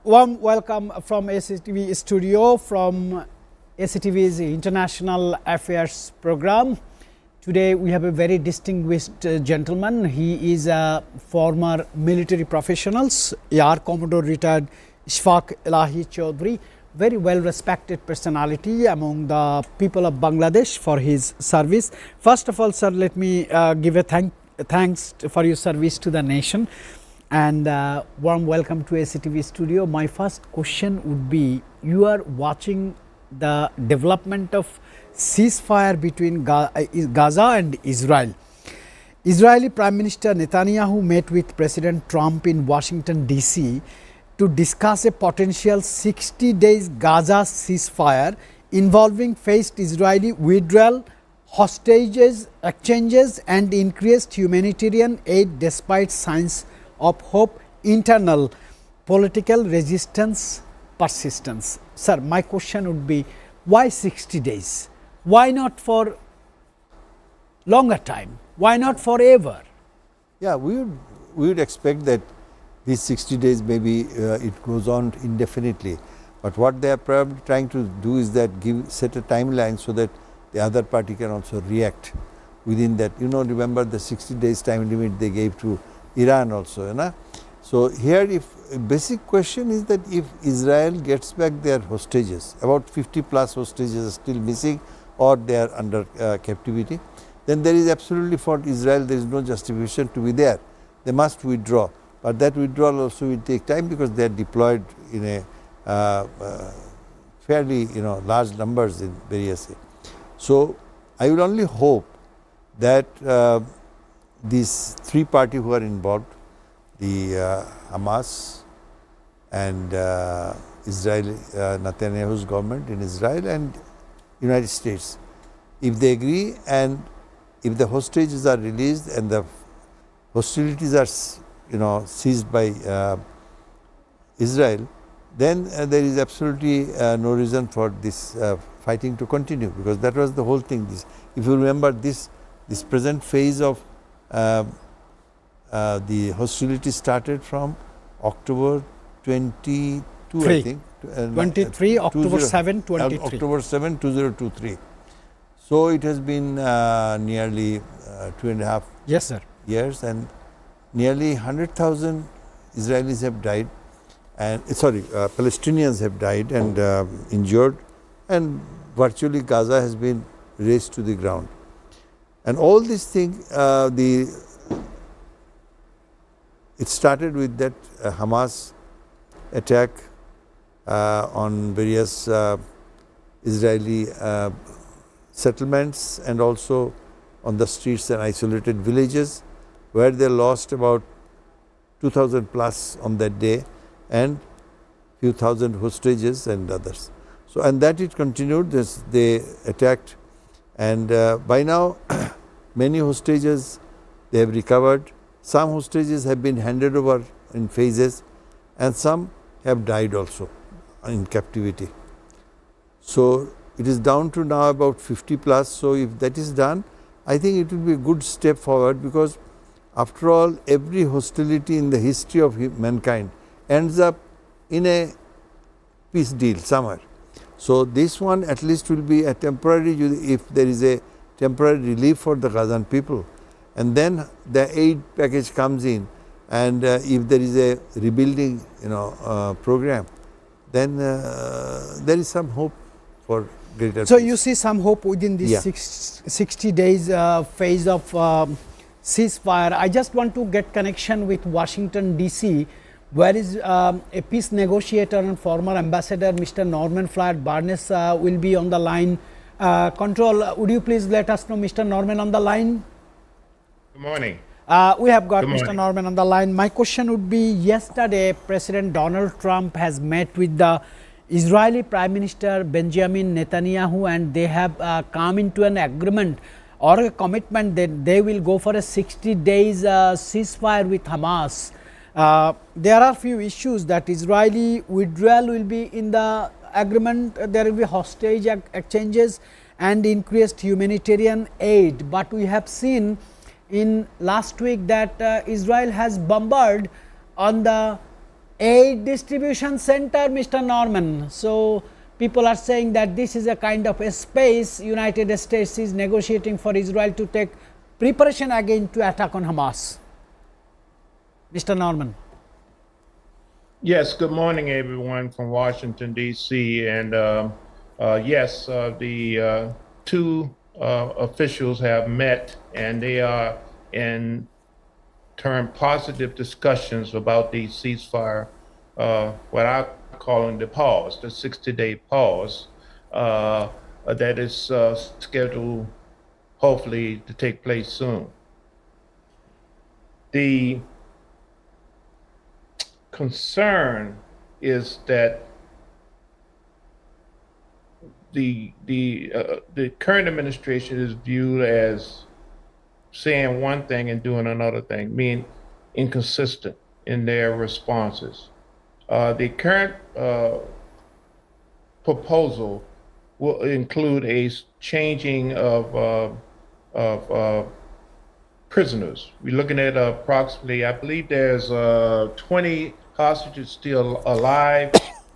warm welcome from SATV studio, from SATV's International Affairs program. Today we have a very distinguished gentleman. He is a former military professionals, Air Commodore retired Ishfaq Elahi Chaudhry, very well respected personality among the people of Bangladesh for his service. First of all, sir, let me give a thanks for your service to the nation, and warm welcome to SATV studio. My first question would be, you are watching the development of ceasefire between Gaza and Israel. Israeli Prime Minister Netanyahu met with President Trump in Washington DC to discuss a potential 60 days Gaza ceasefire involving phased Israeli withdrawal, hostages exchanges and increased humanitarian aid despite signs of hope. Internal political resistance persistence. Sir, my question would be, why 60 days? Why not for longer time? Why not forever? Yeah, we would expect that these 60 days maybe it goes on indefinitely, but what they are probably trying to do is that set a timeline so that the other party can also react within that. Remember the 60 days time limit they gave to Iran also, So here, if basic question is that if Israel gets back their hostages, about 50 plus hostages are still missing or they are under captivity, then there is absolutely for Israel there is no justification to be there. They must withdraw, but that withdrawal also will take time because they are deployed in a fairly large numbers in various. So I will only hope that these three parties who are involved, the Hamas and Israel, Netanyahu's government in Israel and United States, if they agree and if the hostages are released and the hostilities are seized by Israel, then there is absolutely no reason for this fighting to continue, because that was the whole thing. If you remember this present phase of the hostility started from October 22, I think. 23, October 7, 23. October 7, 2023. So it has been nearly 2.5 yes, sir. years, and nearly 100,000 Israelis have died, and Palestinians have died and injured, and virtually Gaza has been razed to the ground. And all these things, it started with that Hamas attack on various Israeli settlements and also on the streets and isolated villages, where they lost about 2,000 plus on that day and few thousand hostages and others. So, and that it continued, they attacked, and by now many hostages they have recovered. Some hostages have been handed over in phases and some have died also in captivity. So it is down to now about 50 plus. So if that is done, I think it will be a good step forward, because after all, every hostility in the history of mankind ends up in a peace deal somewhere. So this one at least will be a temporary, if there is a temporary relief for the Gazan people, and then the aid package comes in, and if there is a rebuilding program, then there is some hope for greater So peace. you see some hope within this 60 days phase of ceasefire. I just want to get connection with Washington DC, where is a peace negotiator and former ambassador Mr. Norman Floyd Barnes will be on the line. Control, would you please let us know Mr. Norman on the line? Good morning. We have got Mr. Norman on the line. My question would be, yesterday President Donald Trump has met with the Israeli Prime Minister Benjamin Netanyahu, and they have come into an agreement or a commitment that they will go for a 60 days ceasefire with Hamas. There are few issues that Israeli withdrawal will be in the agreement, there will be hostage exchanges and increased humanitarian aid, but we have seen in last week that Israel has bombarded on the aid distribution center, Mr. Norman. So people are saying that this is a kind of a space United States is negotiating for Israel to take preparation again to attack on Hamas. Mr. Norman. Yes, good morning, everyone from Washington, D.C. And yes, the two officials have met, and they are in turn positive discussions about the ceasefire, what I'm calling the pause, the 60-day pause, that is scheduled hopefully to take place soon. The concern is that the current administration is viewed as saying one thing and doing another thing, being inconsistent in their responses. The current proposal will include a changing of prisoners. We're looking at approximately, I believe there's 20 hostages still alive,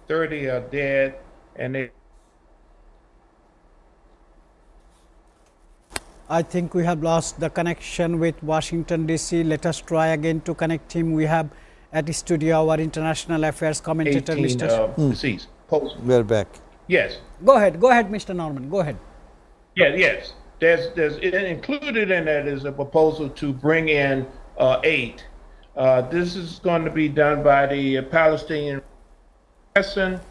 30 are dead, and they. I think we have lost the connection with Washington DC. Let us try again to connect him. We have at the studio our international affairs commentator, 18 Mr. deceased. We are back. Yes. Go ahead, Mr. Norman. Go ahead. Yes. There's included in that is a proposal to bring in aid. This is going to be done by the Palestinian Crescent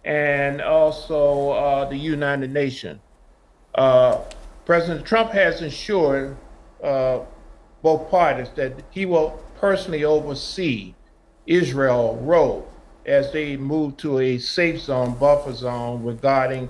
and also the United Nations. President Trump has assured both parties that he will personally oversee Israel road as they move to a safe zone, buffer zone regarding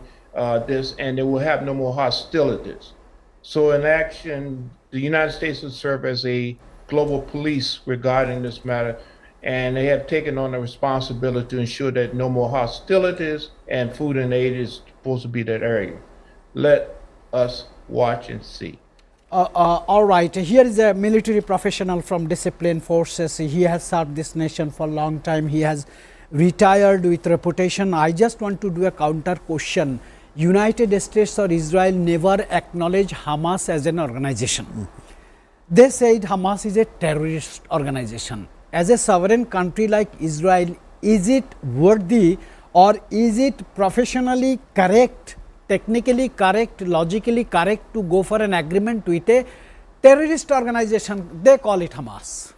this, and they will have no more hostilities. So in action, the United States will serve as a global police regarding this matter, and they have taken on the responsibility to ensure that no more hostilities, and food and aid is supposed to be that area. Let us watch and see. All right, here is a military professional from disciplined forces. He has served this nation for a long time. He has retired with reputation. I just want to do a counter question. United States or Israel never acknowledge Hamas as an organization. They said Hamas is a terrorist organization. As a sovereign country like Israel, is it worthy or is it professionally correct, technically correct, logically correct to go for an agreement with a terrorist organization? They call it Hamas.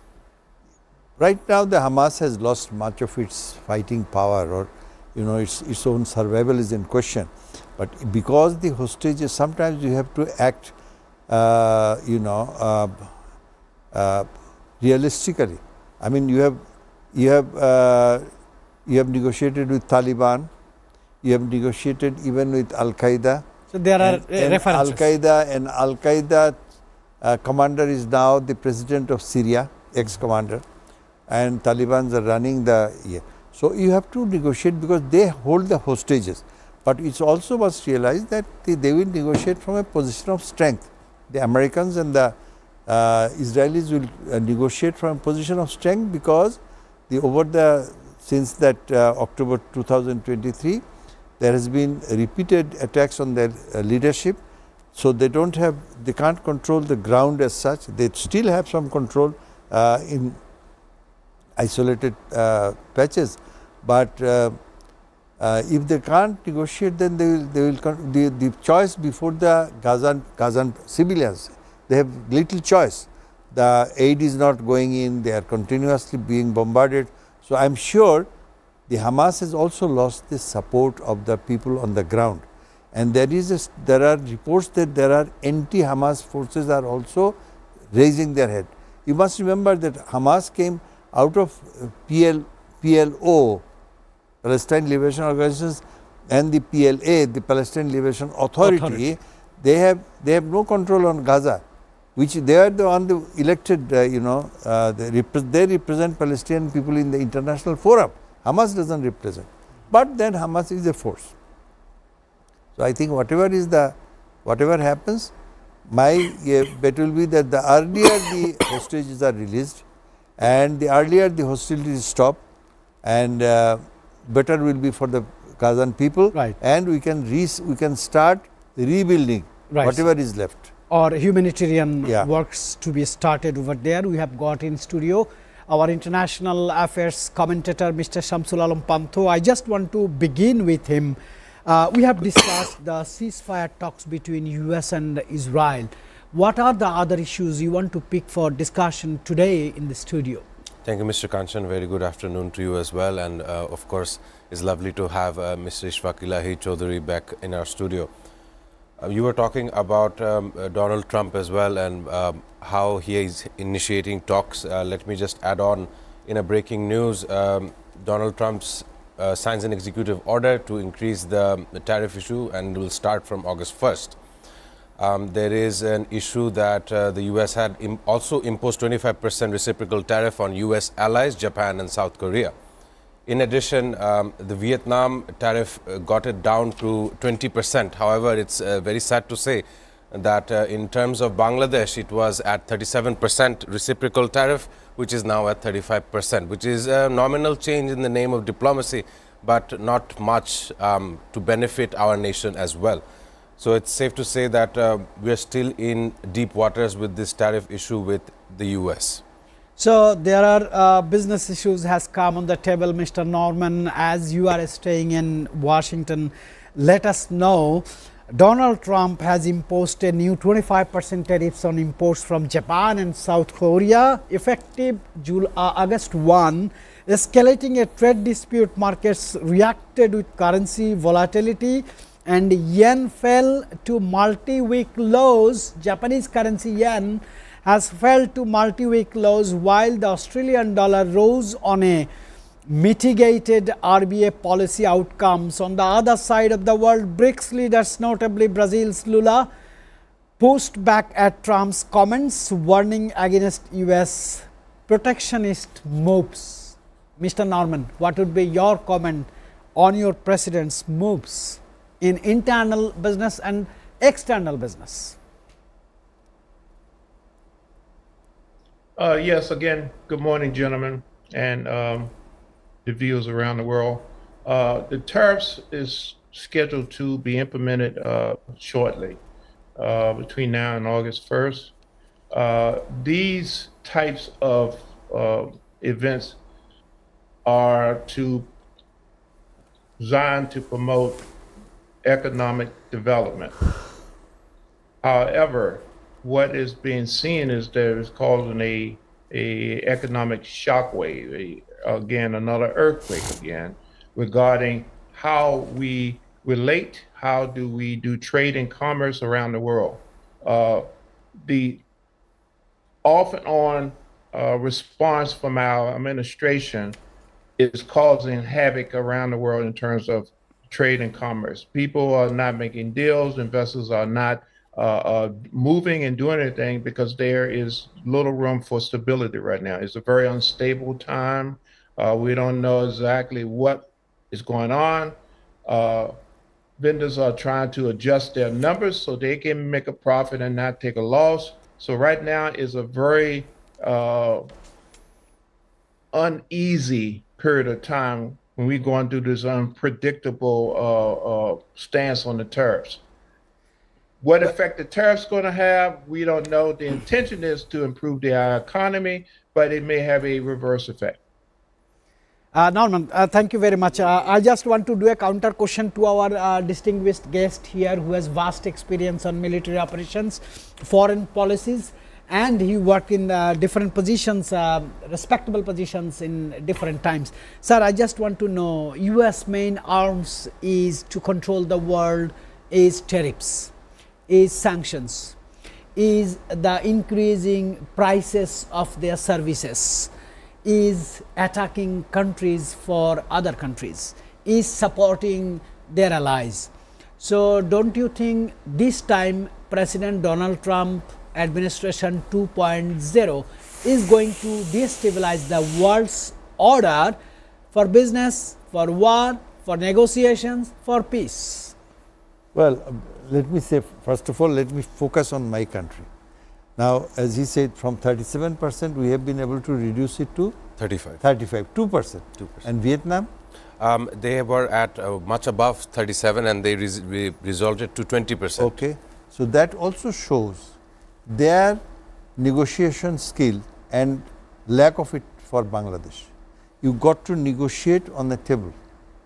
Right now the Hamas has lost much of its fighting power, or its own survival is in question. But because the hostages, sometimes you have to act realistically. I mean, you have negotiated with Taliban, you have negotiated even with Al Qaeda. So there are references. Al Qaeda commander is now the president of Syria, ex-commander, and Taliban are running the. So you have to negotiate because they hold the hostages. But it's also must realize that they will negotiate from a position of strength. The Americans and the Israelis will negotiate from a position of strength because since that October 2023, there has been repeated attacks on their leadership. So they can't control the ground as such. They still have some control in isolated patches, but if they can't negotiate, then the choice before the Gazan civilians, they have little choice. The aid is not going in, they are continuously being bombarded. So I am sure the Hamas has also lost the support of the people on the ground. And there are reports that there are anti-Hamas forces are also raising their head. You must remember that Hamas came out of PLO, Palestine Liberation Organizations, and the PLA, the Palestine Liberation Authority. They have no control on Gaza, which they are the one the elected. They represent Palestinian people in the international forum. Hamas doesn't represent, but then Hamas is a force. So I think whatever happens, my bet will be that the earlier the hostages are released, and the earlier the hostilities stop, and better will be for the Kazan people, Right. and we can start rebuilding Right. whatever is left. Or humanitarian Yeah. works to be started over there. We have got in studio our international affairs commentator, Mr. Shamsul Alam Pantho. I just want to begin with him. We have discussed the ceasefire talks between US and Israel. What are the other issues you want to pick for discussion today in the studio? Thank you, Mr. Kanchan. Very good afternoon to you as well. And of course, it's lovely to have Mr. Ishfaq Ilahi Chaudhary back in our studio. You were talking about Donald Trump as well, and how he is initiating talks. Let me just add on, in a breaking news, Donald Trump signs an executive order to increase the tariff issue, and will start from August 1st. There is an issue that the US had also imposed 25% reciprocal tariff on US allies, Japan and South Korea. In addition, the Vietnam tariff got it down to 20%. However, it's very sad to say that in terms of Bangladesh, it was at 37% reciprocal tariff, which is now at 35%, which is a nominal change in the name of diplomacy, but not much to benefit our nation as well. So it's safe to say that we are still in deep waters with this tariff issue with the US. So there are business issues has come on the table, Mr. Norman. As you are staying in Washington, let us know. Donald Trump has imposed a new 25% tariffs on imports from Japan and South Korea, effective August 1, escalating a trade dispute. Markets reacted with currency volatility, and yen fell to multi-week lows. Japanese currency yen has fell to multi-week lows, while the Australian dollar rose on a mitigated RBA policy outcomes. On the other side of the world, BRICS leaders, notably Brazil's Lula, pushed back at Trump's comments, warning against US protectionist moves. Mr. Norman, what would be your comment on your president's moves in internal business and external business? Yes, again, good morning, gentlemen, and the viewers around the world. The tariffs is scheduled to be implemented shortly, between now and August 1st. These types of events are designed to promote economic development. However, what is being seen is that it's causing a economic shockwave, again, another earthquake again, regarding how we relate, how do we do trade and commerce around the world. The off and on response from our administration is causing havoc around the world in terms of trade and commerce. People are not making deals, investors are not moving and doing anything because there is little room for stability right now. It's a very unstable time. We don't know exactly what is going on. Vendors are trying to adjust their numbers so they can make a profit and not take a loss. So right now is a very uneasy period of time when we're going through this unpredictable stance on the tariffs. What effect the tariffs going to have, we don't know. The intention is to improve the economy, but it may have a reverse effect. Norman, thank you very much. I just want to do a counter question to our distinguished guest here, who has vast experience on military operations, foreign policies, and he worked in different positions, respectable positions in different times. Sir, I just want to know, US main arms is to control the world, is tariffs, is sanctions, is the increasing prices of their services, is attacking countries for other countries, is supporting their allies. So don't you think this time President Donald Trump administration 2.0 is going to destabilize the world's order for business, for war, for negotiations, for peace? Well, let me say, first of all, let me focus on my country. Now, as he said, from 37% we have been able to reduce it to 35. 2%. And Vietnam? They were at much above 37 and they resolved it to 20%. Okay. So, that also shows their negotiation skill and lack of it for Bangladesh. You got to negotiate on the table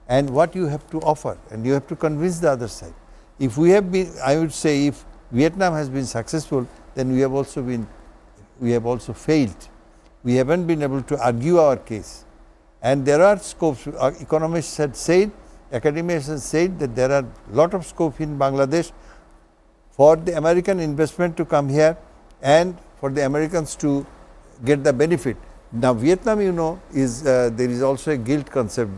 and what you have to offer, and you have to convince the other side. If we have been, I would say, if Vietnam has been successful, then we have also failed. We haven't been able to argue our case. And there are scopes. Economists had said, academics have said that there are a lot of scope in Bangladesh for the American investment to come here and for the Americans to get the benefit. Now, Vietnam, you know, is there is also a guilt concept,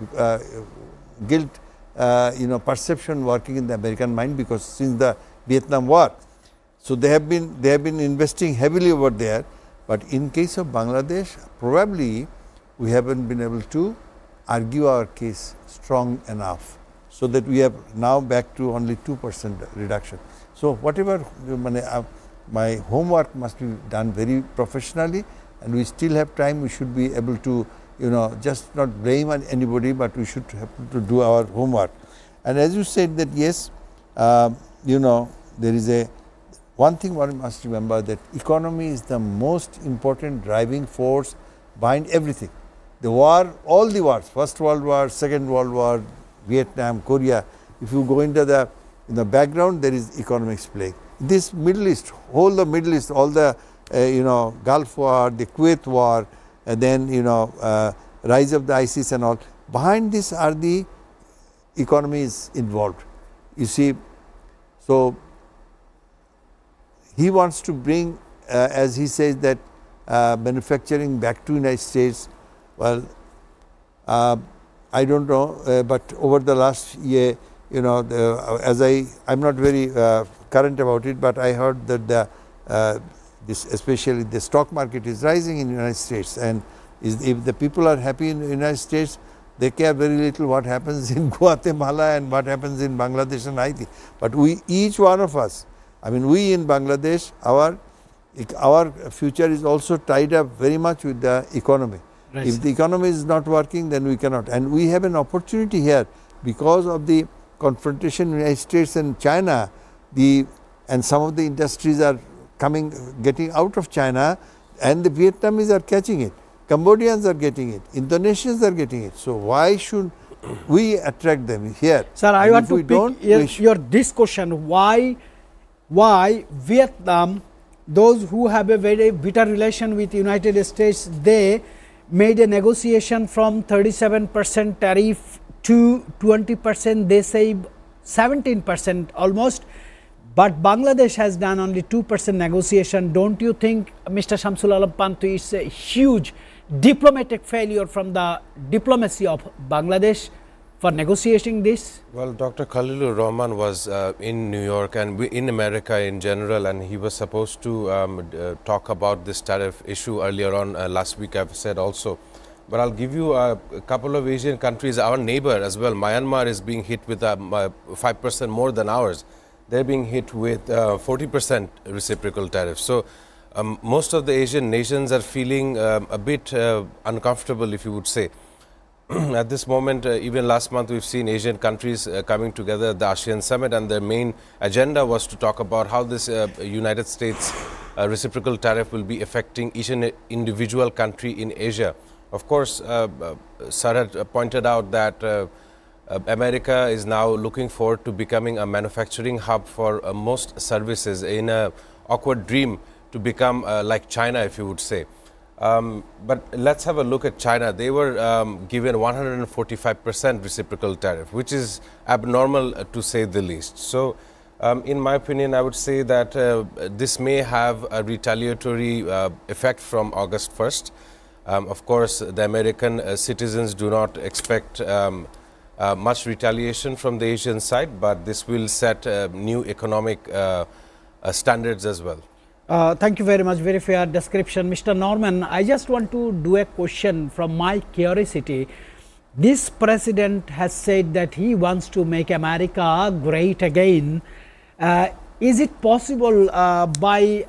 perception working in the American mind, because since the Vietnam War, so they have been investing heavily over there. But in case of Bangladesh, probably we haven't been able to argue our case strong enough, so that we have now back to only 2% reduction. So whatever my homework must be done very professionally, and we still have time. We should be able to, just not blame anybody, but we should have to do our homework. And as you said that, yes, there is one thing one must remember, that economy is the most important driving force behind everything. The war, all the wars, First World War, Second World War, Vietnam, Korea, if you go into the background, there is economics playing. This Middle East, whole of Middle East, all the Gulf War, the Kuwait War, and then rise of the ISIS and all, behind this are the economies involved. You see, so he wants to bring, as he says, that manufacturing back to United States. Well, I don't know, but over the last year, as I'm not very current about it, but I heard that especially the stock market is rising in the United States, and if the people are happy in the United States, they care very little what happens in Guatemala and what happens in Bangladesh and Haiti. But each one of us, we in Bangladesh, our future is also tied up very much with the economy. Right. If the economy is not working, then we cannot. And we have an opportunity here because of the confrontation in the United States and China. And some of the industries are getting out of China, and the Vietnamese are catching it. Cambodians are getting it. Indonesians are getting it. So why should we attract them here? Sir, I want to pick this question. Why Vietnam, those who have a very bitter relation with United States, they made a negotiation from 37% tariff to 20%, they save 17% almost. But Bangladesh has done only 2% negotiation. Don't you think, Mr. Shamsul Alam Pantu, is a huge diplomatic failure from the diplomacy of Bangladesh for negotiating this? Well, Dr. Khalilur Rahman was in New York and in America in general, and he was supposed to talk about this tariff issue earlier on last week, I've said also. But I'll give you a couple of Asian countries, our neighbor as well. Myanmar is being hit with 5% more than ours. They're being hit with 40% reciprocal tariffs. So most of the Asian nations are feeling a bit uncomfortable, if you would say. At this moment, even last month, we've seen Asian countries coming together at the ASEAN summit, and their main agenda was to talk about how this United States reciprocal tariff will be affecting each and individual country in Asia. Of course, Sir had pointed out that America is now looking forward to becoming a manufacturing hub for most services, in an awkward dream to become like China, if you would say. But let's have a look at China. They were given 145% reciprocal tariff, which is abnormal to say the least. So in my opinion, I would say that this may have a retaliatory effect from August 1st. Of course, the American citizens do not expect much retaliation from the Asian side, but this will set new economic standards as well. Thank you very much, very fair description. Mr. Norman, I just want to do a question from my curiosity. This president has said that he wants to make America great again. Is it possible by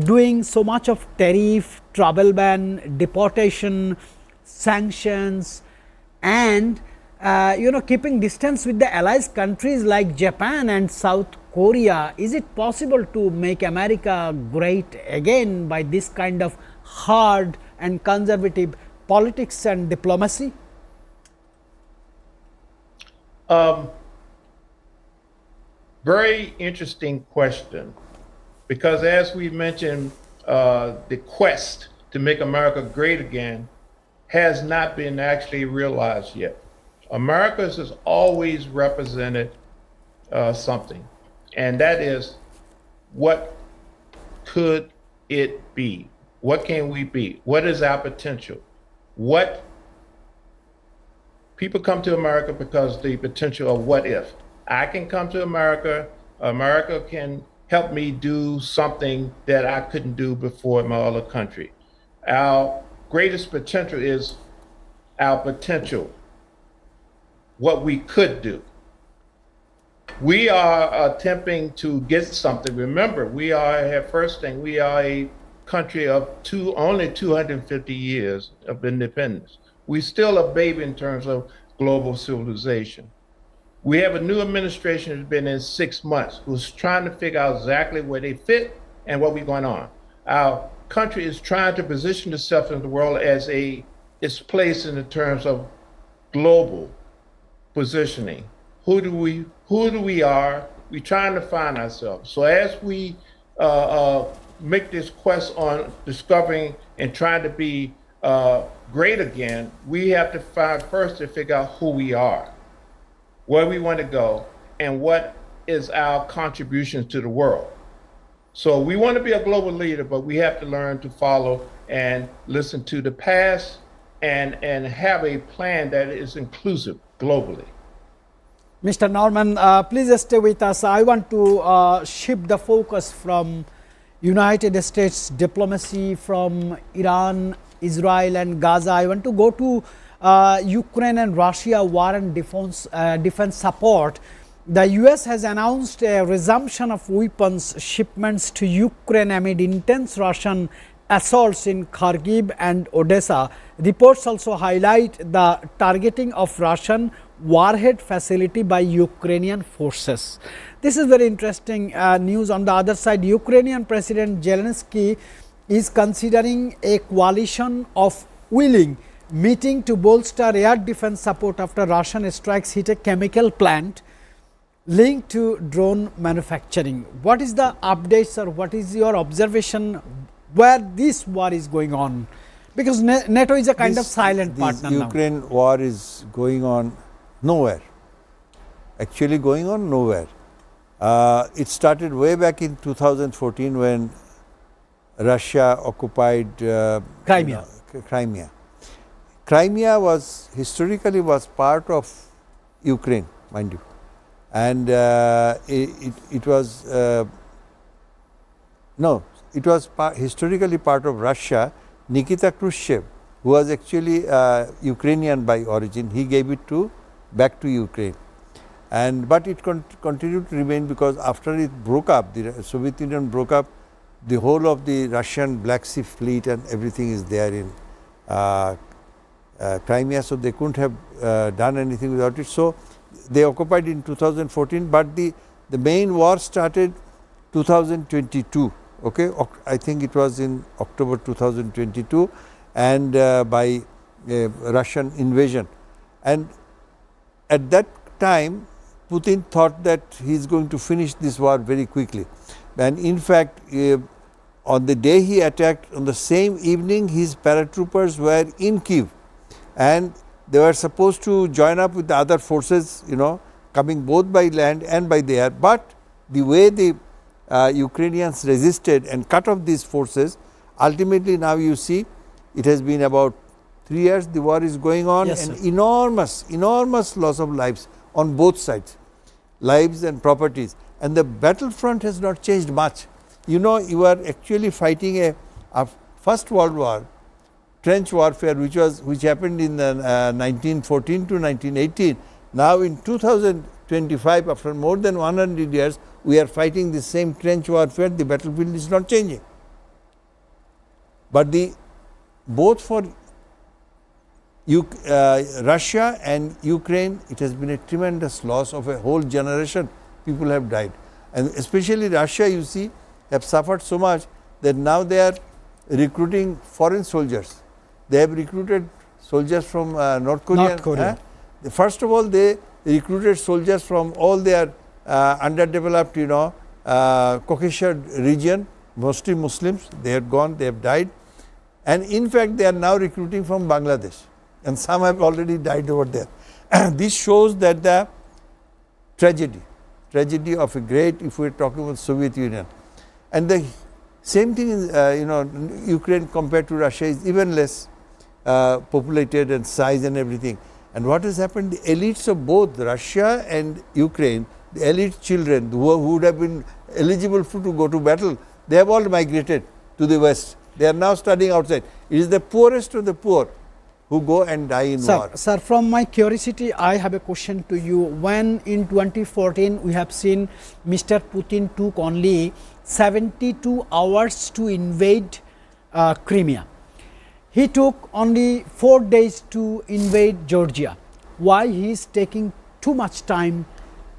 doing so much of tariff, travel ban, deportation, sanctions, and keeping distance with the allies countries like Japan and South Korea, is it possible to make America great again by this kind of hard and conservative politics and diplomacy? Very interesting question, because as we mentioned, the quest to make America great again has not been actually realized yet. America has always represented something, and that is, what could it be? What can we be? What is our potential? What people come to America because the potential of what if. I can come to America, America can help me do something that I couldn't do before in my other country. Our greatest potential is our potential, what we could do. We are attempting to get something. Remember, we are a country of only 250 years of independence. We're still a baby in terms of global civilization. We have a new administration that's been in 6 months who's trying to figure out exactly where they fit and what we're going on. Our country is trying to position itself in the world as its place in the terms of global positioning. Who do we are? We're trying to find ourselves. So as we make this quest on discovering and trying to be great again, we have to first figure out who we are, where we want to go, and what is our contribution to the world. So we want to be a global leader, but we have to learn to follow and listen to the past and have a plan that is inclusive globally. Mr. Norman, please stay with us. I want to shift the focus from United States diplomacy, from Iran, Israel and Gaza. I want to go to Ukraine and Russia war and defense support. The US has announced a resumption of weapons shipments to Ukraine amid intense Russian assaults in Kharkiv and Odessa. Reports also highlight the targeting of Russian warhead facility by Ukrainian forces. This is very interesting news. On the other side, Ukrainian President Zelensky is considering a coalition of willing meeting to bolster air defense support after Russian strikes hit a chemical plant linked to drone manufacturing. What is the updates, or what is your observation where this war is going on? Because NATO is a kind of silent partner now. Ukraine war is going on nowhere, actually going on nowhere. It started way back in 2014 when Russia occupied Crimea. Crimea was historically part of Ukraine, mind you, and it was historically part of Russia. Nikita Khrushchev, who was actually Ukrainian by origin, he gave it back to Ukraine, but it continued to remain because after it broke up, the Soviet Union broke up, the whole of the Russian Black Sea fleet and everything is there in Crimea, so they couldn't have done anything without it. So they occupied in 2014, but the main war started 2022. Okay, I think it was in October 2022, and by Russian invasion. And at that time, Putin thought that he is going to finish this war very quickly. And in fact, on the day he attacked, on the same evening, his paratroopers were in Kyiv, and they were supposed to join up with the other forces, coming both by land and by the air. But the way the Ukrainians resisted and cut off these forces, ultimately now you see it has been about 3 years the war is going on, yes, and enormous loss of lives on both sides, lives and properties, and the battlefront has not changed much. You are actually fighting a First World War, trench warfare, which happened in 1914 to 1918. Now in 2025, after more than 100 years, we are fighting the same trench warfare. The battlefield is not changing. But both for Russia and Ukraine, it has been a tremendous loss of a whole generation. People have died, and especially Russia, you see, have suffered so much that now they are recruiting foreign soldiers. They have recruited soldiers from North Korea. First of all, they recruited soldiers from all their underdeveloped, Caucasus region, mostly Muslims. They had gone, they have died, and in fact, they are now recruiting from Bangladesh, and some have already died over there. This shows that the tragedy of a great, if we are talking about Soviet Union, and the same thing is, Ukraine compared to Russia is even less populated and size and everything. And what has happened, the elites of both Russia and Ukraine, the elite children who would have been eligible to go to battle, they have all migrated to the West. They are now studying outside. It is the poorest of the poor who go and die in war. Sir, from my curiosity, I have a question to you. When in 2014 we have seen Mr. Putin took only 72 hours to invade Crimea. He took only 4 days to invade Georgia. Why he is taking too much time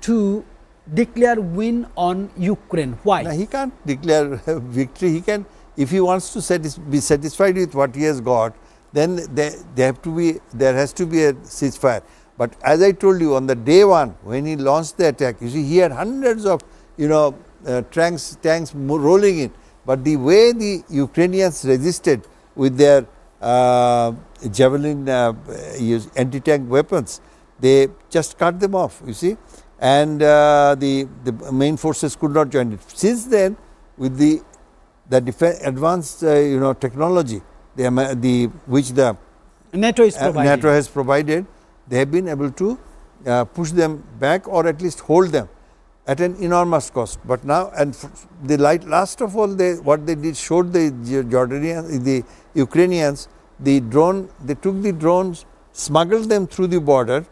to declare win on Ukraine? Why? Now, he can't declare victory. He can, if he wants to be satisfied with what he has got, then there has to be a ceasefire. But as I told you, on the day one, when he launched the attack, you see, he had hundreds of tanks rolling in. But the way the Ukrainians resisted with their javelin anti-tank weapons, they just cut them off, you see, and the main forces could not join it. Since then, with the advanced technology, which the NATO has provided, they have been able to push them back or at least hold them at an enormous cost. But now, and last of all, what they did showed the Jordanians, the Ukrainians, they took the drones, smuggled them through the border,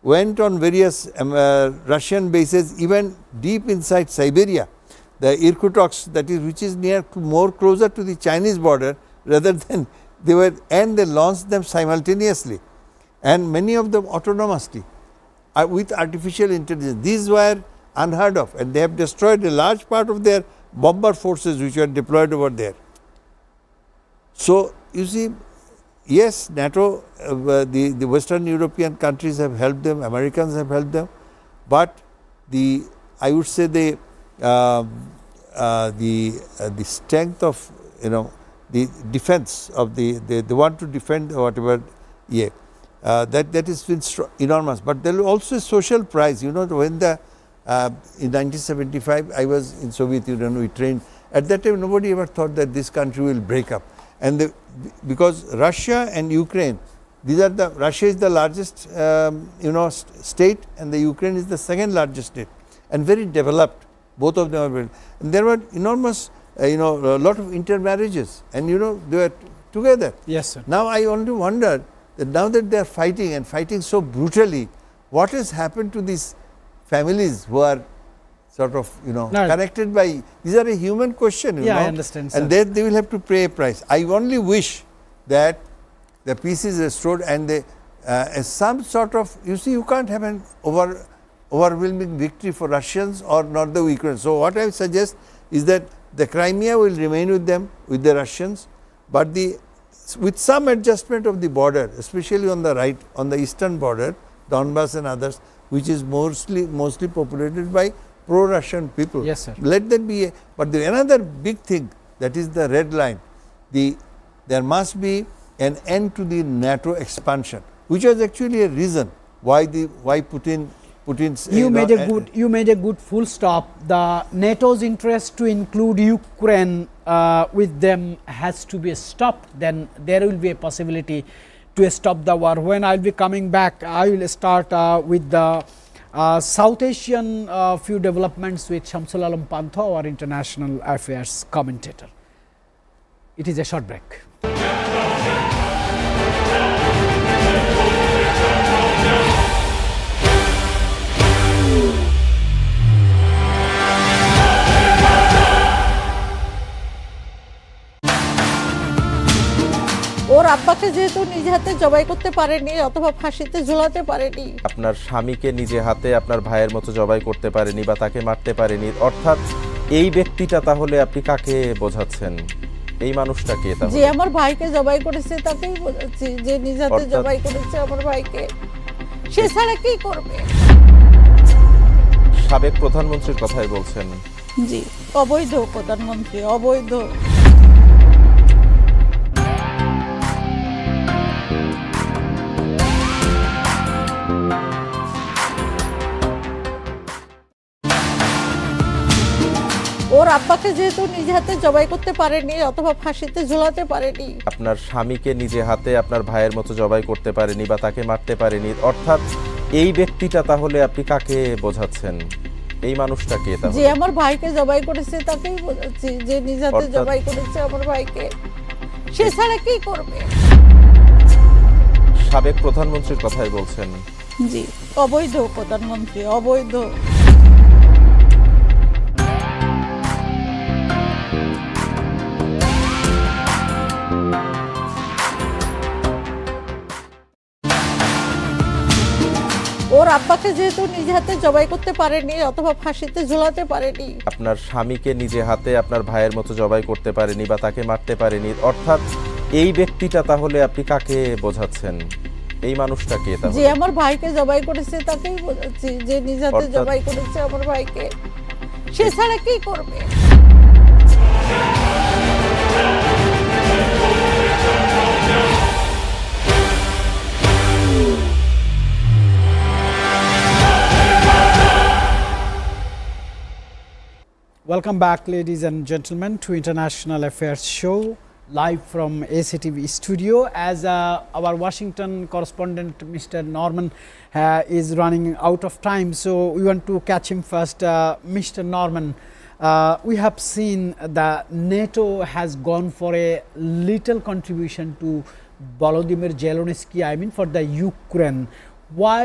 went on various Russian bases, even deep inside Siberia, the Irkutsk, which is more closer to the Chinese border, rather than they launched them simultaneously, and many of them autonomously with artificial intelligence. These were unheard of, and they have destroyed a large part of their bomber forces which were deployed over there. So you see, yes, NATO, the Western European countries have helped them, Americans have helped them, but I would say the strength of the defense of they want to defend whatever, that is been enormous. But there is also a social price. When in 1975 I was in Soviet Union, we trained. At that time, nobody ever thought that this country will break up, and because Russia and Ukraine, Russia is the largest state, and the Ukraine is the second largest state, and very developed. Both of them are very, and there were enormous a lot of intermarriages, and they were together. Yes, sir. Now I only wonder that now that they are fighting and fighting so brutally, what has happened to these families who are sort of connected by, these are a human question, I understand, sir. And they will have to pay a price. I only wish that the peace is restored, and some sort of, you can't have an overwhelming victory for Russians or not the Ukrainians. So what I suggest is that the Crimea will remain with them, with the Russians, but with some adjustment of the border, especially on the right, on the eastern border, Donbass and others, which is mostly populated by pro-Russian people. Yes, sir. Let that be. But another big thing, that is the red line. There must be an end to the NATO expansion, which was actually a reason why Putin's. You made a good full stop. The NATO's interest to include Ukraine with them has to be stopped. Then there will be a possibility to stop the war. When I'll be coming back, I will start with the South Asian few developments with Shamsul Alam Pantho, our international affairs commentator. It is a short break. আব্বাকে যেহেতু নিজে হাতে জবাই করতে পারেনি অথবা ফাঁসিতে ঝুলাতে পারেনি, আপনার স্বামীকে নিজে হাতে আপনার ভাইয়ের মতো জবাই করতে পারেনি বা তাকে মারতে পারেনি, অর্থাৎ এই ব্যক্তিটা তাহলে আপনি কাকে বোঝাচ্ছেন? এই মানুষটা কে যে তাহলে? আমার ভাইকে জবাই করেছে তাকেই বোঝাচ্ছি, যে নিজে হাতে অর্থাৎ- জবাই করেছে আমার ভাইকে, সে ছাড়া কি করবে? সাবেক প্রধানমন্ত্রীর কথাই বলছেন। জি, অবৈধ প্রধানমন্ত্রী, অবৈধ। ওর আব্বাকে যেহেতু নিজে হাতে জবাই করতে পারেনি অথবা ফাঁসিতে ঝুলাতে পারেনি, আপনার স্বামীকে নিজে হাতে আপনার ভাইয়ের মতো জবাই করতে পারেনি বা তাকে মারতে পারেনি, অর্থাৎ এই ব্যক্তিটা তাহলে আপনি কাকে বোঝাচ্ছেন? এই মানুষটা কে যে তাহলে? আমার ভাইকে জবাই করেছে তাকেই বোঝাচ্ছি, যে নিজে হাতে অর্থাৎ- জবাই করেছে আমার ভাইকে, সে ছাড়া কি করবে? সাবেক প্রধানমন্ত্রীর কথাই বলছেন। জি, অবৈধ প্রধানমন্ত্রী, অবৈধ। ওর আব্বাকে যেহেতু নিজে হাতে জবাই করতে পারেনি অথবা ফাঁসিতে ঝুলাতে পারেনি, আপনার স্বামীকে নিজে হাতে আপনার ভাইয়ের মতো জবাই করতে পারেনি বা তাকে মারতে পারেনি, অর্থাৎ এই ব্যক্তিটা তাহলে আপনি কাকে বোঝাচ্ছেন? এই মানুষটা কে যে তাহলে? আমার ভাইকে জবাই করেছে তাকেই বোঝাচ্ছি, যে নিজে হাতে অর্থাৎ- জবাই করেছে আমার ভাইকে, সে ছাড়া কি করবে? Welcome back, ladies and gentlemen, to International Affairs Show, live from SATV studio. As our Washington correspondent, Mr. Norman, is running out of time, so we want to catch him first. Mr. Norman, we have seen that NATO has gone for a little contribution to Volodymyr Zelensky, I mean for the Ukraine. Why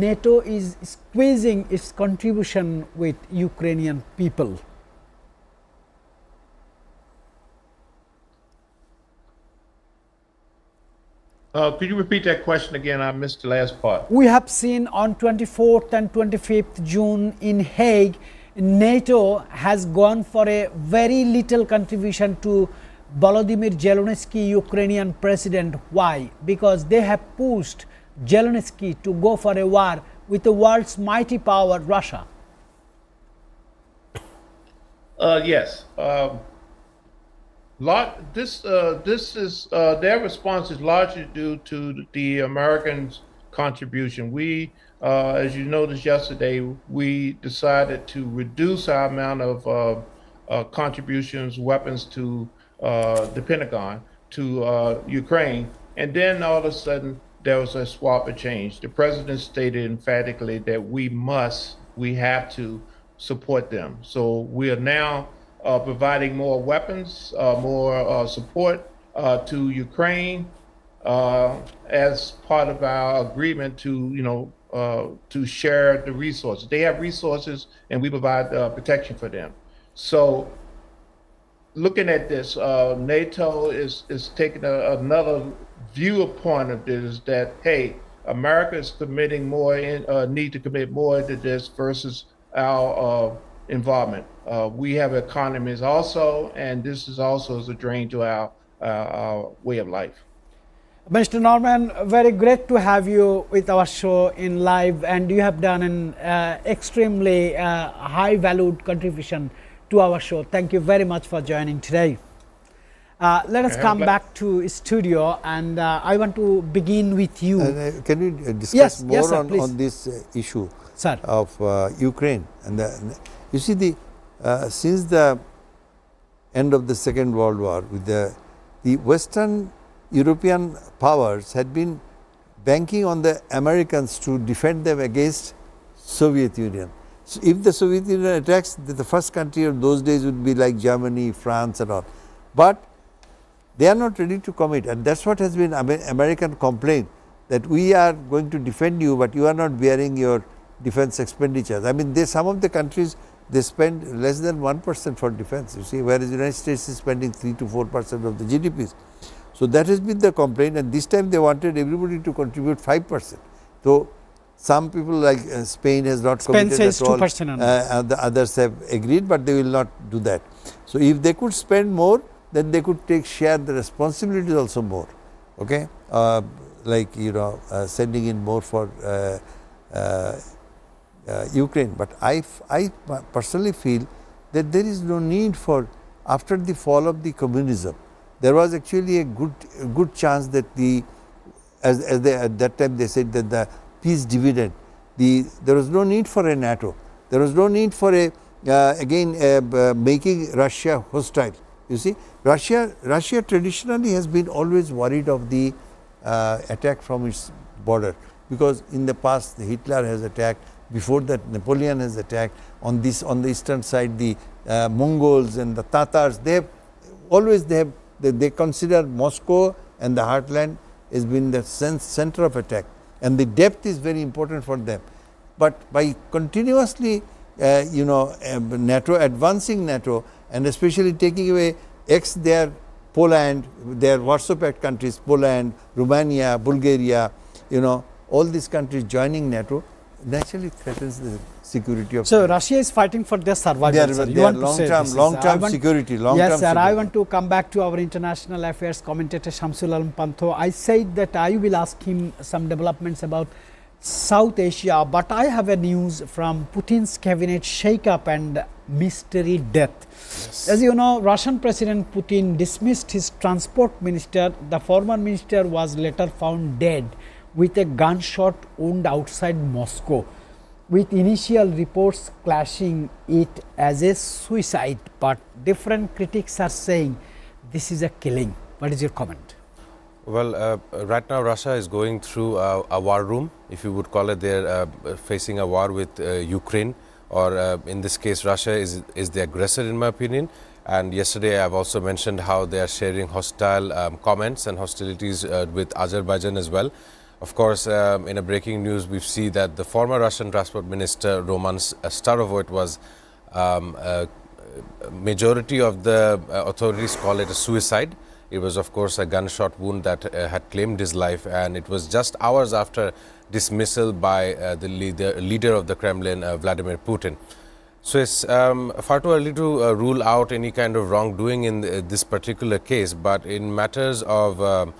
NATO is squeezing its contribution with Ukrainian people? Could you repeat that question again? I missed the last part. We have seen on 24th and 25th June in Hague, NATO has gone for a very little contribution to Volodymyr Zelensky, Ukrainian president. Why? Because they have pushed Zelensky to go for a war with the world's mighty power, Russia. Yes. This is their response is largely due to the Americans' contribution. We, as you noticed yesterday, we decided to reduce our amount of contributions, weapons to the Pentagon, to Ukraine, and then all of a sudden there was a swap of change. The president stated emphatically that we have to support them. So we are now providing more weapons, more support to Ukraine as part of our agreement to share the resources. They have resources, and we provide protection for them. So, looking at this, NATO is taking another viewpoint of this, that hey, America is committing more, need to commit more to this versus our involvement. We have economies also, and this is also as a drain to our way of life. Mr. Norman, very great to have you with our show in live, and you have done an extremely high valued contribution to our show. Thank you very much for joining today. Let us come back to studio, and I want to begin with you. Can we discuss more yes, sir, on this issue Sir. of Ukraine? And you see, since the end of the Second World War, with the Western European powers had been banking on the Americans to defend them against Soviet Union. So if the Soviet Union attacks, the first country of those days would be like Germany, France and all. But they are not ready to commit, and that's what has been American complaint, that we are going to defend you, but you are not bearing your defense expenditures. I mean, some of the countries, they spend less than 1% for defense, you see, whereas the United States is spending 3 to 4% of the GDPs. So that has been the complaint, and this time they wanted everybody to contribute 5%. So some people like Spain has not Spain committed says at all, 2% and the others have agreed, but they will not do that. So if they could spend more, then they could share the responsibilities also more, okay? Like sending in more for Ukraine. But I personally feel that there is no need for, after the fall of the communism, there was actually a good chance that as they at that time they said that the peace dividend, there was no need for a NATO, there was no need for making Russia hostile. You see, Russia traditionally has been always worried of the attack from its border, because in the past Hitler has attacked, before that Napoleon has attacked, on the eastern side the Mongols and the Tatars, they consider Moscow and the heartland has been the center of attack, and the depth is very important for them. But by continuously NATO, advancing NATO, and especially taking away their Poland, their Warsaw Pact countries, Poland, Romania, Bulgaria, all these countries joining NATO, naturally threatens the security of. So Russia is fighting for their survival. Their long-term security. Yes, sir. I want to come back to our international affairs commentator Shamsul Alam Pantho. I said that I will ask him some developments about South Asia, but I have a news from Putin's cabinet shake-up and mystery death. Yes. As you know, Russian President Putin dismissed his transport minister. The former minister was later found dead with a gunshot wound outside Moscow, with initial reports clashing it as a suicide, but different critics are saying this is a killing. What is your comment? Well, right now Russia is going through a war room, if you would call it. They're facing a war with Ukraine, or in this case Russia is the aggressor, in my opinion. And yesterday I've also mentioned how they are sharing hostile comments and hostilities with Azerbaijan as well. Of course, in a breaking news, we see that the former Russian Transport Minister Roman Starovoyt was, majority of the authorities call it a suicide. It was, of course, a gunshot wound that had claimed his life, and it was just hours after dismissal by the leader of the Kremlin, Vladimir Putin. So it's far too early to rule out any kind of wrongdoing in this particular case, but in matters of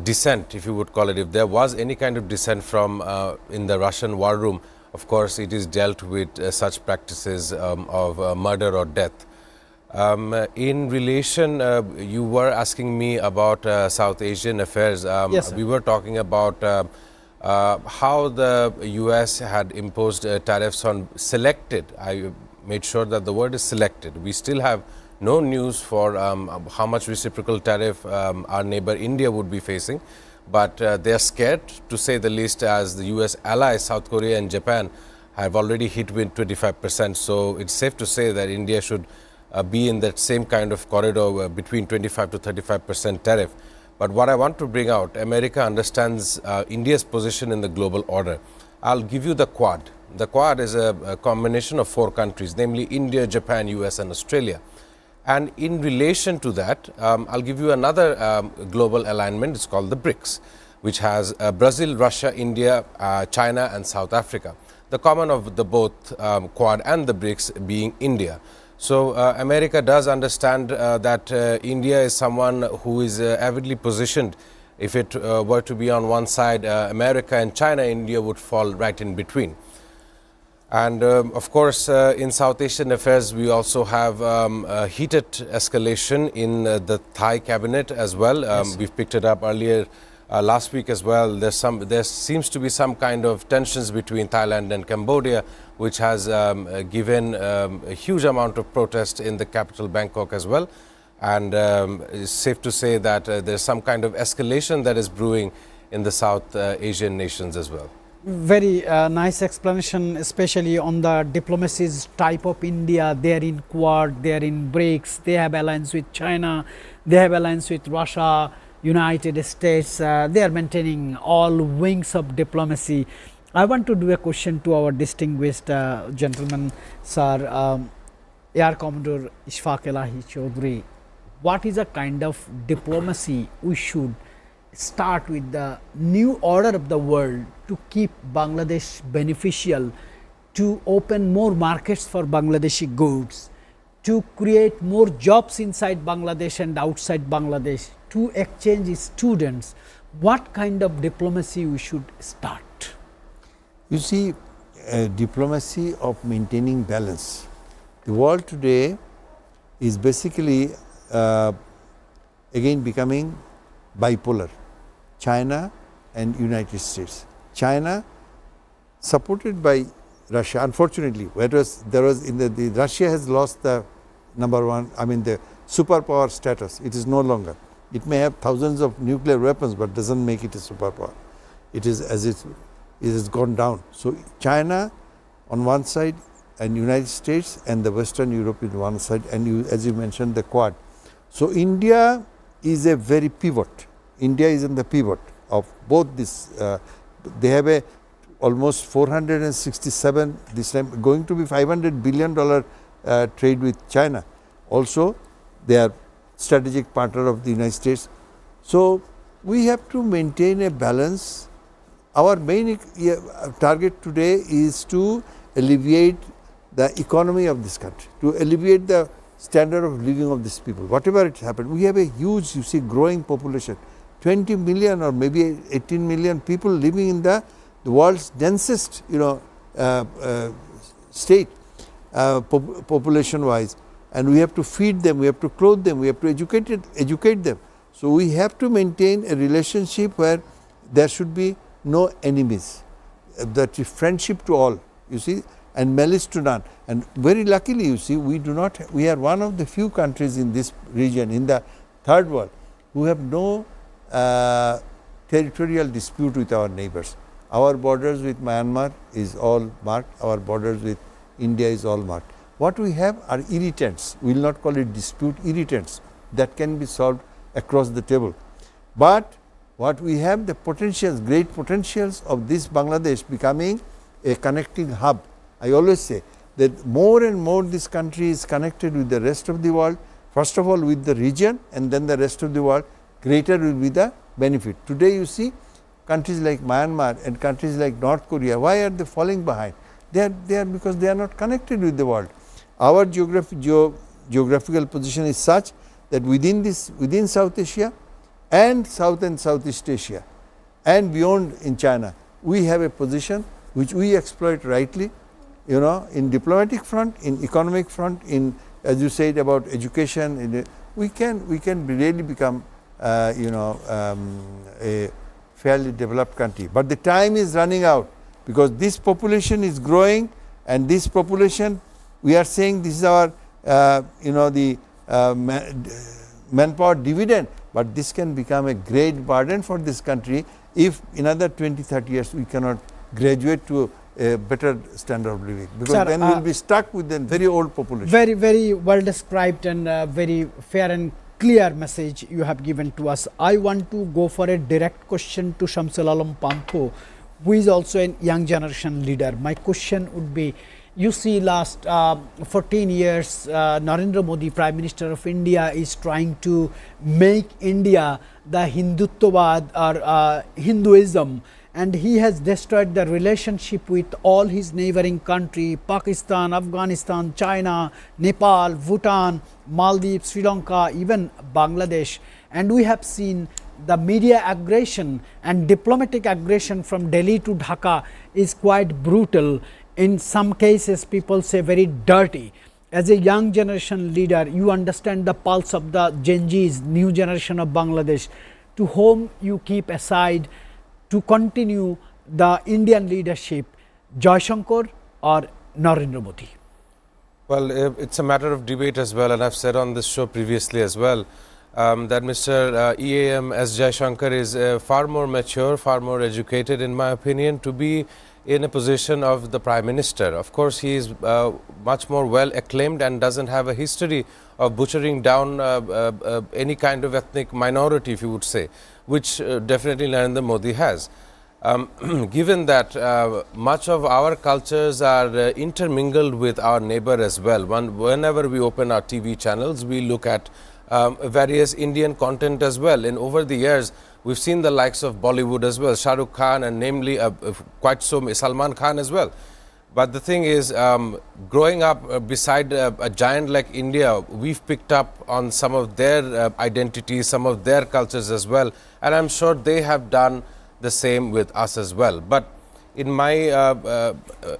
dissent, if you would call it, if there was any kind of dissent from in the Russian war room, of course it is dealt with such practices of murder or death. In relation, you were asking me about South Asian affairs. Yes, sir. We were talking about how the US had imposed tariffs on selected. I made sure that the word is selected. We still have no news for how much reciprocal tariff our neighbor India would be facing, but they are scared, to say the least, as the US allies South Korea and Japan have already hit with 25%. So it's safe to say that India should be in that same kind of corridor between 25 to 35% tariff. But what I want to bring out, America understands India's position in the global order. I'll give you the Quad. The Quad is a combination of 4 countries, namely India, Japan, US and Australia. And in relation to that, I'll give you another global alignment. It's called the BRICS, which has Brazil, Russia, India, China and South Africa. The common of the both Quad and the BRICS being India. So America does understand that India is someone who is avidly positioned. If it were to be on one side, America and China, India would fall right in between. And of course, in South Asian affairs, we also have a heated escalation in the Thai cabinet as well. Yes. We've picked it up earlier last week as well. There seems to be some kind of tensions between Thailand and Cambodia, which has given a huge amount of protest in the capital Bangkok as well. And it's safe to say that there's some kind of escalation that is brewing in the South Asian nations as well. Very nice explanation, especially on the diplomacy's type of India. They are in Quad, they are in BRICS, they have alliance with China, they have alliance with Russia, United States. They are maintaining all wings of diplomacy. I want to do a question to our distinguished gentleman, Sir Air Commodore Ishfaq Elahi Chaudhry. what is a kind of diplomacy we should start with the new order of the world to keep Bangladesh beneficial, to open more markets for Bangladeshi goods, to create more jobs inside Bangladesh and outside Bangladesh, to exchange students. What kind of diplomacy we should start? You see, diplomacy of maintaining balance. The world today is basically again becoming bipolar. China and United States. China supported by Russia, unfortunately, Russia has lost the number one, I mean the superpower status. It is no longer. It may have thousands of nuclear weapons, but doesn't make it a superpower. It is as it has gone down. So China on one side and United States and the Western Europe on one side, and as you mentioned, the Quad. So India is a very pivot. India is in the pivot of both this. They have a almost 467 this time, going to be $500 billion trade with China. Also, they are strategic partner of the United States. So we have to maintain a balance. Our main target today is to alleviate the economy of this country, to alleviate the standard of living of these people. Whatever it happened, we have a huge, you see, growing population. 20 million or maybe 18 million people living in the world's densest, state, population wise, and we have to feed them, we have to clothe them, we have to educate them. So we have to maintain a relationship where there should be no enemies, that is friendship to all, you see, and malice to none. And very luckily, you see, we are one of the few countries in this region, in the third world, who have no territorial dispute with our neighbors. Our borders with Myanmar is all marked, our borders with India is all marked. What we have are irritants, we will not call it dispute, irritants that can be solved across the table. But what we have, the potentials, great potentials of this Bangladesh becoming a connecting hub. I always say that more and more this country is connected with the rest of the world, first of all with the region and then the rest of the world, greater will be the benefit. Today you see countries like Myanmar and countries like North Korea, why are they falling behind? They are because they are not connected with the world. Our geographical position is such that within South Asia and South and Southeast Asia and beyond in China, we have a position which we exploit rightly, in diplomatic front, in economic front, in, as you said about education, we can really become a fairly developed country. But the time is running out because this population is growing, and this population, we are saying this is our manpower dividend, but this can become a great burden for this country if in another 20-30 years we cannot graduate to a better standard of living, because Sir, then we will be stuck with a very old population. Very, very well described and very fair and clear message you have given to us. I want to go for a direct question to Shamsul Alam Pampho, who is also a young generation leader. My question would be, you see last 14 years, Narendra Modi, Prime Minister of India, is trying to make India the Hinduttavad or Hinduism, and he has destroyed the relationship with all his neighboring country, Pakistan, Afghanistan, China, Nepal, Bhutan, Maldives, Sri Lanka, even Bangladesh. And we have seen the media aggression and diplomatic aggression from Delhi to Dhaka is quite brutal. In some cases, people say very dirty. As a young generation leader, you understand the pulse of the Gen Zs, new generation of Bangladesh, to whom you keep aside to continue the Indian leadership, Jaishankar or Narendra Modi? Well, it's a matter of debate as well, and I've said on this show previously as well that Mr. EAM S. Jaishankar is far more mature, far more educated in my opinion to be in a position of the Prime Minister. Of course, he is much more well acclaimed and doesn't have a history of butchering down any kind of ethnic minority, if you would say, which definitely Narendra Modi has. Given that much of our cultures are intermingled with our neighbor as well, whenever we open our TV channels, we look at various Indian content as well. And over the years, we've seen the likes of Bollywood as well, Shah Rukh Khan, and namely quite so Salman Khan as well. But the thing is, growing up beside a giant like India, we've picked up on some of their identities, some of their cultures as well, and I'm sure they have done the same with us as well. But in my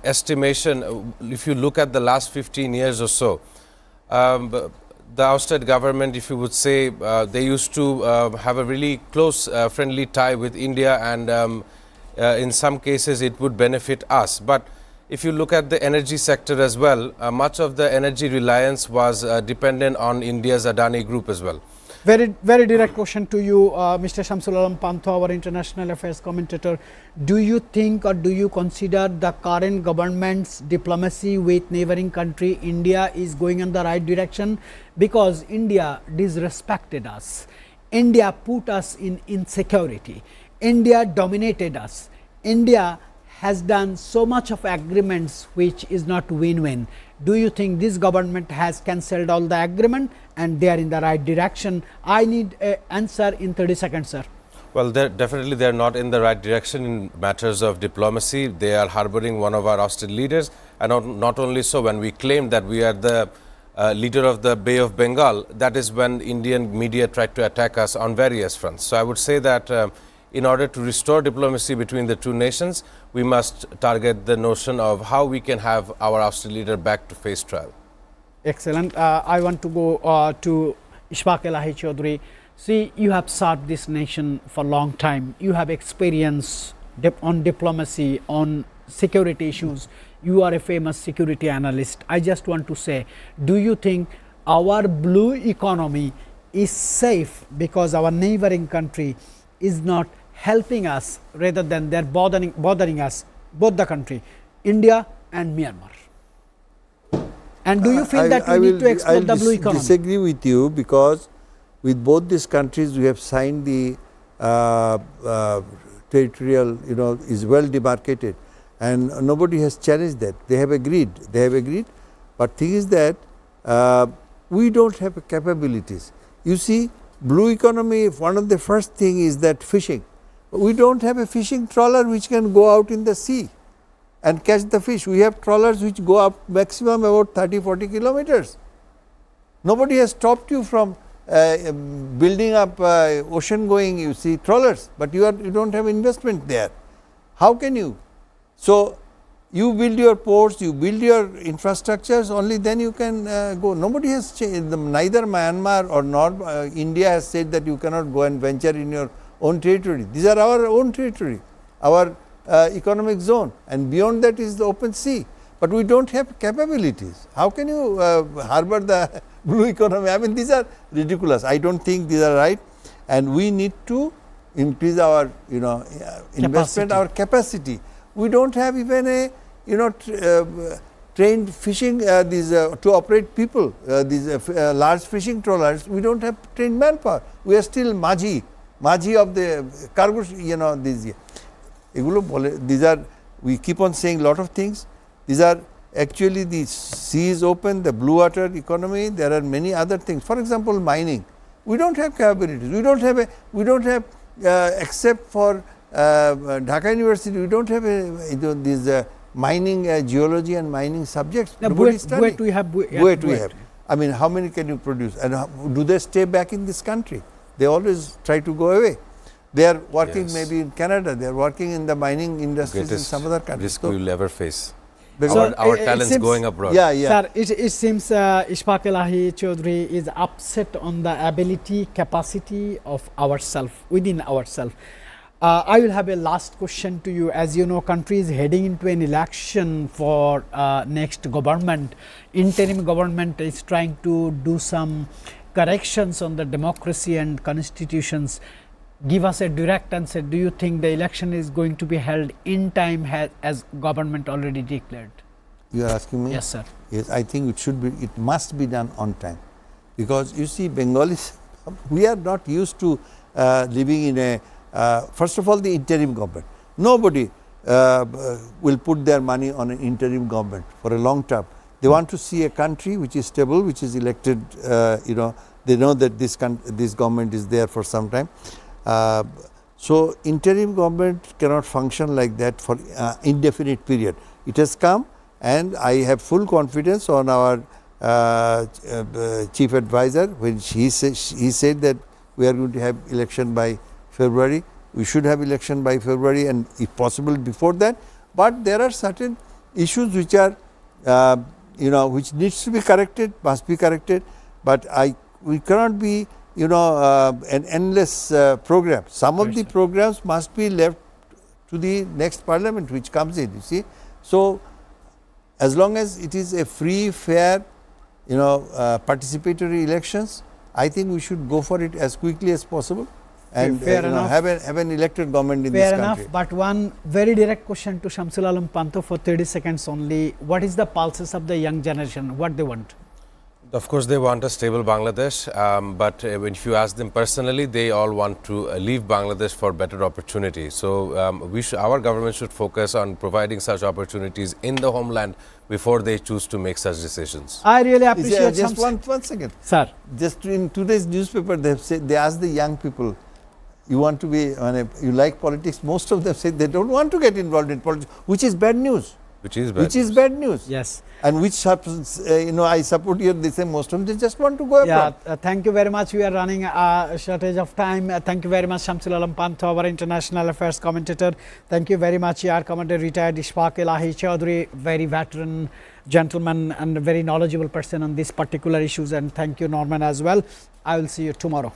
estimation, if you look at the last 15 years or so, the ousted government, if you would say, they used to have a really close friendly tie with India, and in some cases it would benefit us. But if you look at the energy sector as well, much of the energy reliance was dependent on India's Adani group as well. Very direct question to you, Mr. Shamsul Alam Pantho, our international affairs commentator. Do you think or do you consider the current government's diplomacy with neighboring country India is going in the right direction? Because India disrespected us. India put us in insecurity. India dominated us. India has done so much of agreements which is not win-win. Do you think this government has cancelled all the agreement and they are in the right direction? I need an answer in 30 seconds, sir. Well, definitely they are not in the right direction in matters of diplomacy. They are harboring one of our ousted leaders, and not only so, when we claimed that we are the leader of the Bay of Bengal, that is when Indian media tried to attack us on various fronts. So I would say that in order to restore diplomacy between the two nations, we must target the notion of how we can have our ousted leader back to face trial. Excellent. I want to go to Ishfaq Elahi Chaudhry. See, you have served this nation for a long time. You have experience on diplomacy, on security issues. You are a famous security analyst. I just want to say, do you think our blue economy is safe because our neighboring country is not helping us, rather than they're bothering us, both the country, India and Myanmar? And do you feel that we need to export the blue economy? I disagree with you, because with both these countries we have signed the territorial, is well demarcated, and nobody has challenged that. They have agreed. But thing is that we don't have capabilities. You see, blue economy, one of the first thing is that fishing. We don't have a fishing trawler which can go out in the sea and catch the fish. We have trawlers which go up maximum about 30-40 kilometers. Nobody has stopped you from building up ocean going, trawlers, but you don't have investment there. How can you? So you build your ports, you build your infrastructures, only then you can go. Nobody has changed. Neither Myanmar or India has said that you cannot go and venture in your own territory. These are our own territory, our economic zone, and beyond that is the open sea. But we don't have capabilities. How can you harbor the blue economy? I mean, these are ridiculous. I don't think these are right, and we need to increase our investment, our capacity. We don't have even a trained fishing to operate people, these large fishing trawlers. We don't have trained manpower. We are still Maji of the cargo, these are, we keep on saying lot of things. These are actually, the sea is open, the blue water economy, there are many other things. For example, mining. We don't have capabilities. We don't have except for Dhaka University, we don't have these mining, geology and mining subjects. Buet we have. I mean, how many can you produce? And do they stay back in this country? They always try to go away. They are working maybe in Canada, they are working in the mining industries in some other countries. Risk we will ever face. Our talents going abroad. Sir, it seems Ishfaq Elahi Chaudhry is upset on the ability, capacity of ourselves, within ourselves. I will have a last question to you. As you know, country is heading into an election for next government. Interim government is trying to do some corrections on the democracy and constitutions. Give us a direct answer. Do you think the election is going to be held in time as government already declared? You are asking me? Yes, sir. Yes, I think it should be. It must be done on time, because you see, Bengalis, we are not used to living in a. First of all, the interim government. Nobody will put their money on an interim government for a long term. They want to see a country which is stable, which is elected, they know that this government is there for some time. So interim government cannot function like that for indefinite period. It has come, and I have full confidence on our chief advisor when he said that we are going to have election by February. We should have election by February, and if possible before that. But there are certain issues which are which needs to be corrected, must be corrected. But we cannot be an endless program. Some of the programs must be left to the next parliament which comes in, you see. So as long as it is a free, fair, participatory elections, I think we should go for it as quickly as possible and have an elected government in this country. Fair enough, but one very direct question to Shamsul Alam Panto for 30 seconds only. What is the pulses of the young generation? What they want? Of course, they want a stable Bangladesh, but if you ask them personally, they all want to leave Bangladesh for better opportunities. So our government should focus on providing such opportunities in the homeland before they choose to make such decisions. I really appreciate just one second. Sir. Just in today's newspaper, they asked the young people, you want to be, you like politics? Most of them say they don't want to get involved in politics, which is bad news. Which is bad news. Yes. And which happens, I support here, they say most of them, they just want to go abroad. Yeah, thank you very much. We are running a shortage of time. Thank you very much, Shamsul Alam Panto, our international affairs commentator. Thank you very much, ER Commander retired Ishfaq Elahi Chaudhary, very veteran gentleman and very knowledgeable person on these particular issues. And thank you, Norman, as well. I will see you tomorrow.